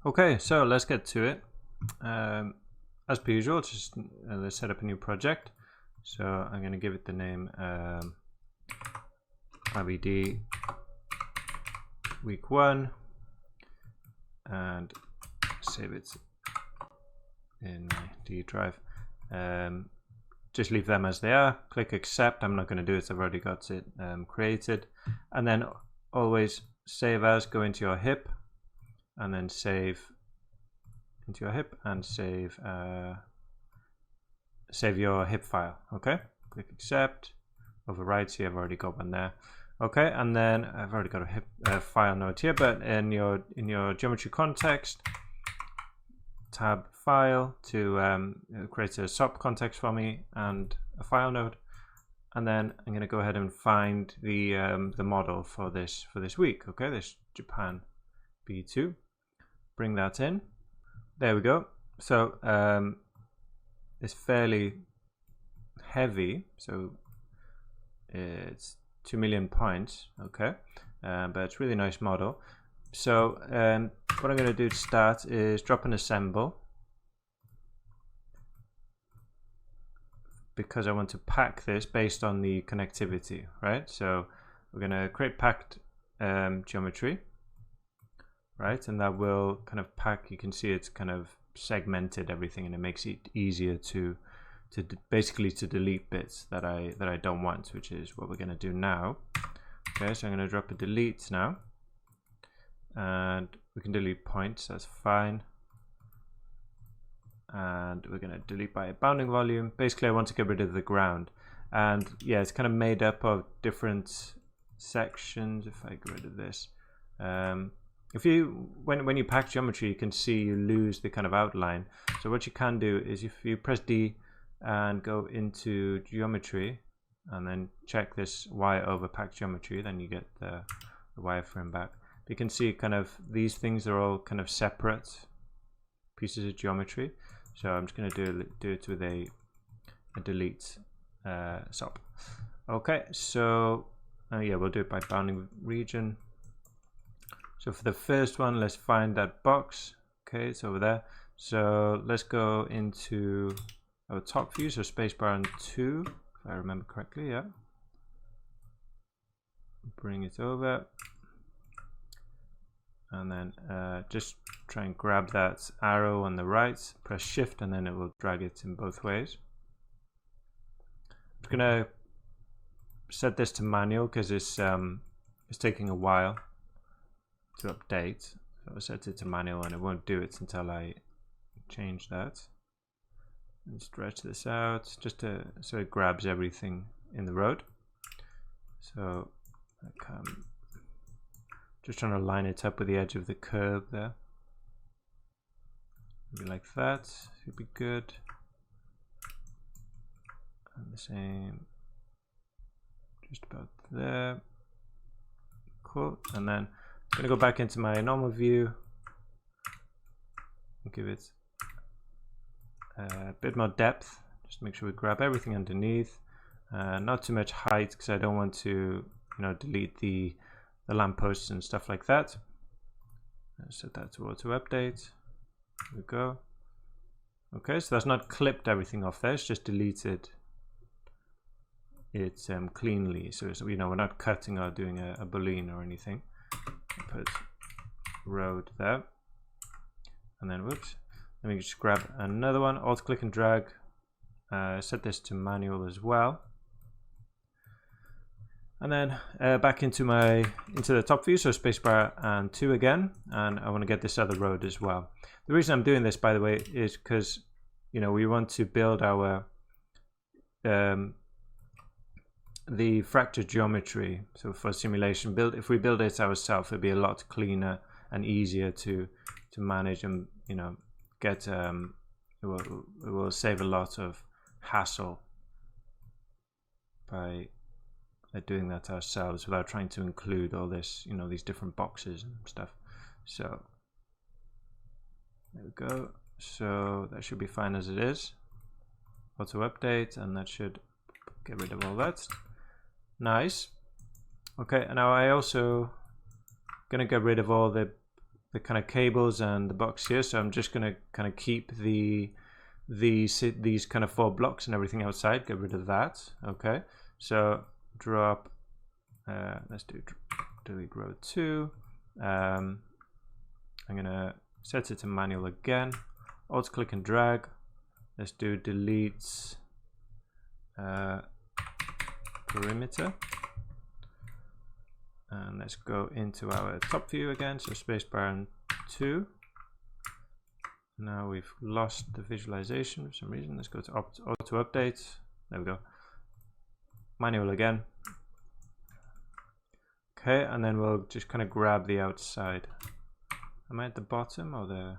Okay, so let's get to it. As per usual, just let's set up a new project. So I'm going to give it the name RBD week 1 and save it in my D drive. Just leave them as they are. Click accept. I'm not going to do it, so I've already got it created. And then always save as, go into your HIP, and then save into your HIP and save your HIP file. Okay, click accept, override. See, I've already got one there. Okay, and then I've already got a HIP file node here, but in your geometry context, tab file to create a SOP context for me and a file node, and then I'm going to go ahead and find the model for this week. Okay, this Japan B2. Bring that in. There we go. So it's fairly heavy, so it's 2 million points. Okay, but it's really nice model. So what I'm going to do to start is drop and assemble, because I want to pack this based on the connectivity, right? So we're going to create packed geometry, right? And that will kind of pack, you can see it's kind of segmented everything, and it makes it easier to basically to delete bits that I don't want, which is what we're going to do now. Okay, so I'm going to drop a delete now, and we can delete points, that's fine. And we're going to delete by a bounding volume. Basically I want to get rid of the ground, and yeah, it's kind of made up of different sections. If I get rid of this, if you when you pack geometry, you can see you lose the kind of outline. So what you can do is if you press D and go into geometry and then check this Y over packed geometry, then you get the wireframe back. You can see kind of these things are all kind of separate pieces of geometry. So I'm just going to do it with a delete SOP. Okay, so yeah, we'll do it by bounding region. So for the first one, let's find that box. Okay, it's over there. So let's go into our top view, so spacebar and 2, if I remember correctly. Yeah, bring it over, and then just try and grab that arrow on the right, press shift, and then it will drag it in both ways. I'm gonna set this to manual because it's taking a while to update. So I'll set it to manual, and it won't do it until I change that. And stretch this out just so it grabs everything in the road. So I come, just trying to line it up with the edge of the curve there. Maybe like that should be good. And the same just about there. Cool. And then I'm going to go back into my normal view and give it a bit more depth. Just make sure we grab everything underneath. Not too much height, because I don't want to, delete the lampposts and stuff like that. Set that to auto update. There we go. Okay, so that's not clipped everything off there, it's just deleted it cleanly. So we're not cutting or doing a boolean or anything. Put road there, and then whoops, let me just grab another one, alt click and drag, set this to manual as well, and then back into the top view, so spacebar and 2 again, and I want to get this other road as well. The reason I'm doing this, by the way, is because we want to build our the fracture geometry. So for simulation if we build it ourselves, it'll be a lot cleaner and easier to manage, and get it will save a lot of hassle by doing that ourselves without trying to include all this, these different boxes and stuff. So there we go. So that should be fine as it is. Auto update, and that should get rid of all that. Nice. Okay, and now I also gonna get rid of all the kind of cables and the box here, so I'm just gonna kind of keep these kind of 4 blocks and everything outside. Get rid of that. Okay, so drop. Let's do delete row 2. I'm gonna set it to manual again. Alt click and drag. Let's do delete perimeter. And let's go into our top view again, so spacebar and 2. Now we've lost the visualization for some reason. Let's go to auto update. There we go. Manual again. Okay, and then we'll just kind of grab the outside. Am I at the bottom or the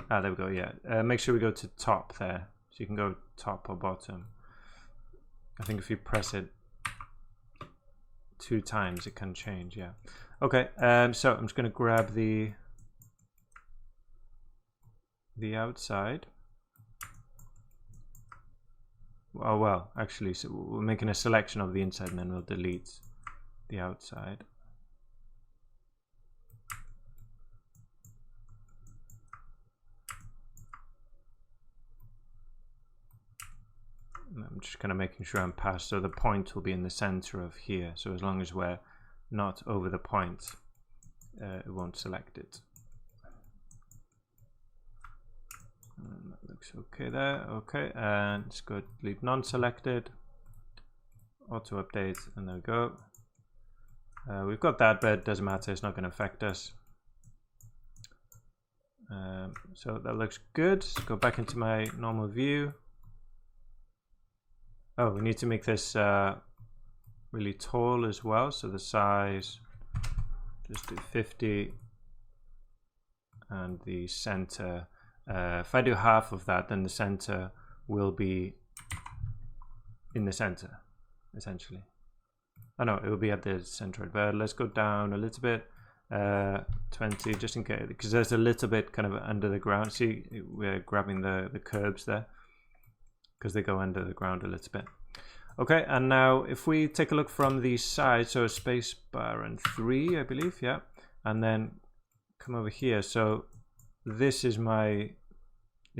there we go. Yeah, make sure we go to top there, so you can go top or bottom. I think if you press it 2 times it can change. Yeah. Okay, so I'm just going to grab the outside. Oh well, actually, so we're making a selection of the inside and then we'll delete the outside. I'm just kind of making sure I'm past, so the point will be in the center of here. So as long as we're not over the point, it won't select it. And that looks okay there. Okay, and let's go delete non-selected, auto update, and there we go. We've got that, but it doesn't matter, it's not going to affect us. So that looks good. Let's go back into my normal view. Oh, we need to make this really tall as well, so the size, just do 50, and the center, if I do half of that, then the center will be in the center, essentially. Oh no, it will be at the center, but let's go down a little bit, 20, just in case, because there's a little bit kind of under the ground. See, we're grabbing the curbs there, because they go under the ground a little bit. Okay, and now if we take a look from the side, so space bar and 3, I believe, yeah, and then come over here. So this is my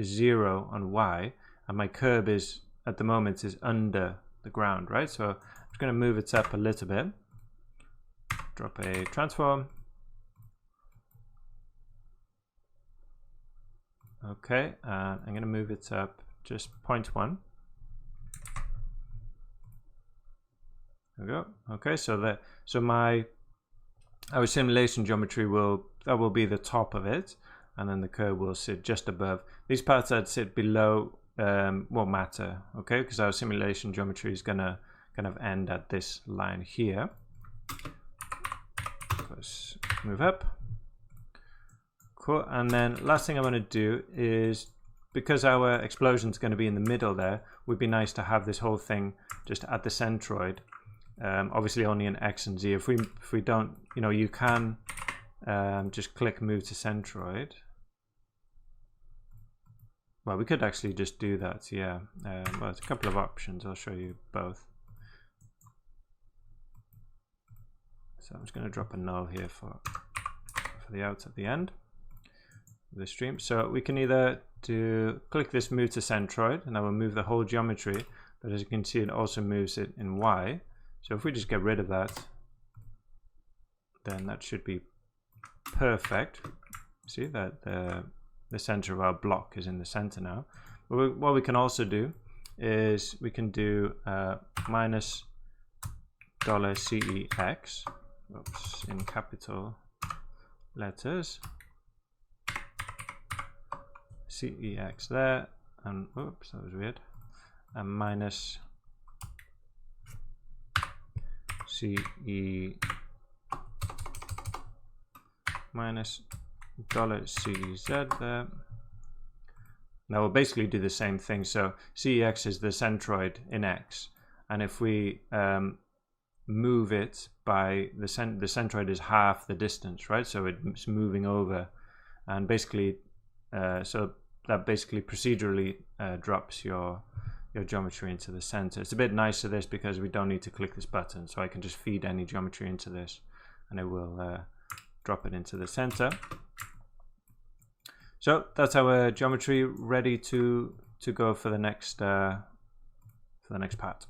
0 on Y, and my curb is, at the moment, is under the ground, right? So I'm just going to move it up a little bit, drop a transform. Okay, I'm going to move it up just 0.1. There we go. Okay, so our simulation geometry will be the top of it, and then the curve will sit just above. These parts that sit below won't matter, okay, because our simulation geometry is gonna kind of end at this line here. Let's move up. Cool. And then last thing I want to do is, because our explosion is going to be in the middle there, would be nice to have this whole thing just at the centroid. Obviously only in X and Z. If we don't, you know, you can just click move to centroid. Well, we could actually just do that, yeah. Well, there's a couple of options. I'll show you both. So I'm just going to drop a null here for the outs at the end of the stream. So we can either click this move to centroid, and that will move the whole geometry. But as you can see, it also moves it in Y. So if we just get rid of that, then that should be perfect. See that the center of our block is in the center now. But what we can also do is we can do minus $CEX, oops, in capital letters, CEX there, and oops, that was weird, and minus CE minus $CZ there. Now we'll basically do the same thing. So CEX is the centroid in X, and if we move it by the centroid is half the distance, right? So it's moving over, and basically so that basically procedurally drops your your geometry into the center. It's a bit nicer this because we don't need to click this button, so I can just feed any geometry into this and it will drop it into the center. So that's our geometry ready to go for the next part.